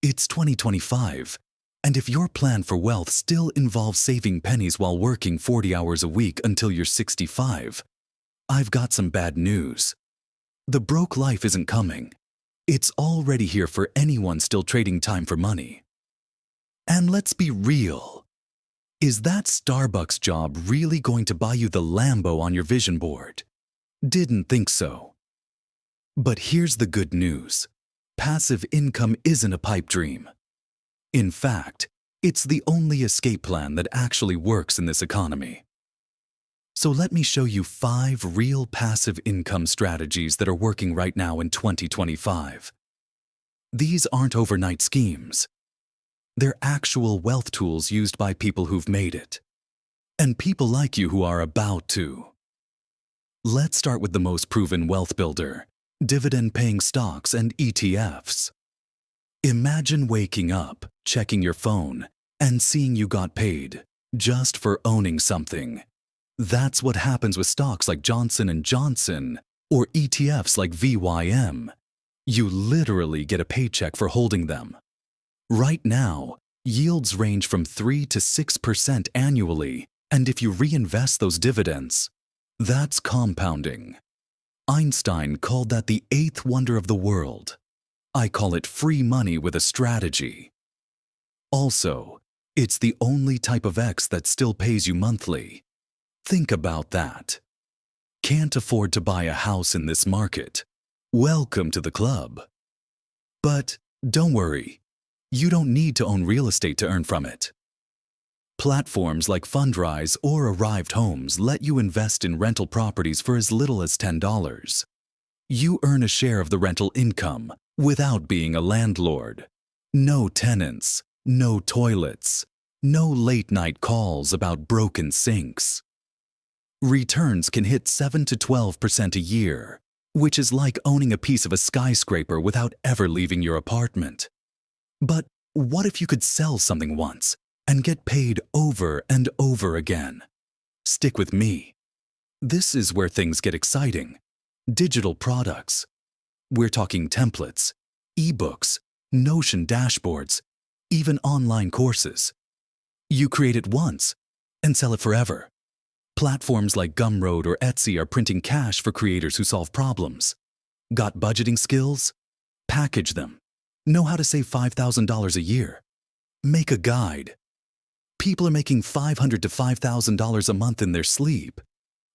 It's 2025, and if your plan for wealth still involves saving pennies while working 40 hours a week until you're 65, I've got some bad news. The broke life isn't coming. It's already here for anyone still trading time for money. And let's be real. Is that Starbucks job really going to buy you the Lambo on your vision board? Didn't think so. But here's the good news. Passive income isn't a pipe dream. In fact, it's the only escape plan that actually works in this economy. So let me show you 5 real passive income strategies that are working right now in 2025. These aren't overnight schemes. They're actual wealth tools used by people who've made it. And people like you who are about to. Let's start with the most proven wealth builder, dividend-paying stocks and ETFs. Imagine waking up, checking your phone, and seeing you got paid just for owning something. That's what happens with stocks like Johnson & Johnson or ETFs like VYM. You literally get a paycheck for holding them. Right now, yields range from 3 to 6% annually, and if you reinvest those dividends, that's compounding. Einstein called that the 8th wonder of the world. I call it free money with a strategy. Also, it's the only type of X that still pays you monthly. Think about that. Can't afford to buy a house in this market? Welcome to the club. But don't worry, you don't need to own real estate to earn from it. Platforms like Fundrise or Arrived Homes let you invest in rental properties for as little as $10. You earn a share of the rental income without being a landlord. No tenants, no toilets, no late-night calls about broken sinks. Returns can hit 7 to 12% a year, which is like owning a piece of a skyscraper without ever leaving your apartment. But what if you could sell something once and get paid over and over again? Stick with me. This is where things get exciting. Digital products. We're talking templates, ebooks, Notion dashboards, even online courses. You create it once and sell it forever. Platforms like Gumroad or Etsy are printing cash for creators who solve problems. Got budgeting skills? Package them. Know how to save $5,000 a year? Make a guide. People are making $500 to $5,000 a month in their sleep.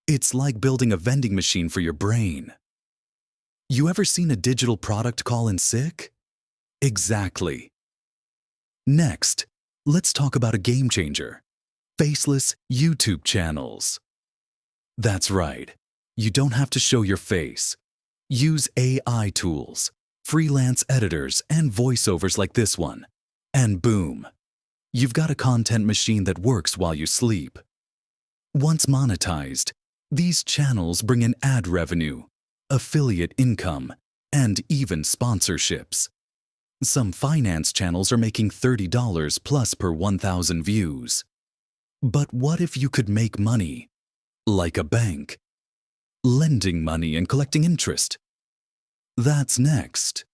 It's like building a vending machine for your brain. You ever seen a digital product call in sick? Exactly. Next, let's talk about a game changer. Faceless YouTube channels. That's right. You don't have to show your face. Use AI tools, freelance editors, and voiceovers like this one. And boom, you've got a content machine that works while you sleep. Once monetized, these channels bring in ad revenue, affiliate income, and even sponsorships. Some finance channels are making $30 plus per 1,000 views. But what if you could make money like a bank? Lending money and collecting interest. That's next.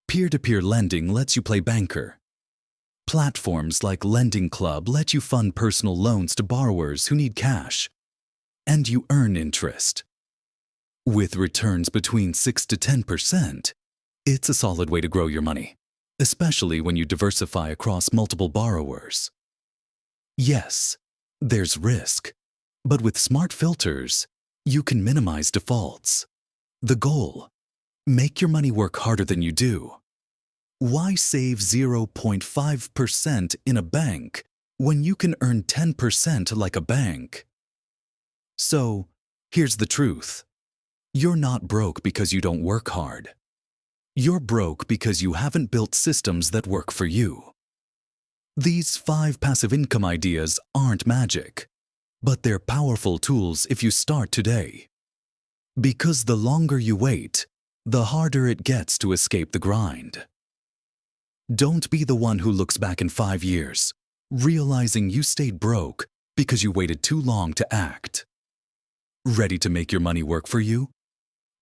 Peer-to-peer lending lets you play banker. Platforms like Lending Club let you fund personal loans to borrowers who need cash. And you earn interest. With returns between 6 to 10%, it's a solid way to grow your money, especially when you diversify across multiple borrowers. Yes, there's risk, but with smart filters, you can minimize defaults. The goal: make your money work harder than you do. Why save 0.5% in a bank when you can earn 10% like a bank? So, here's the truth. You're not broke because you don't work hard. You're broke because you haven't built systems that work for you. These 5 passive income ideas aren't magic, but they're powerful tools if you start today. Because the longer you wait, the harder it gets to escape the grind. Don't be the one who looks back in 5 years, realizing you stayed broke because you waited too long to act. Ready to make your money work for you?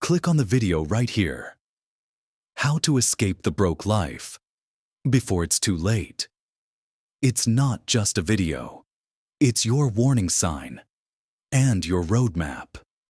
Click on the video right here. How to escape the broke life. before it's too late. It's not just a video. It's your warning sign and your roadmap.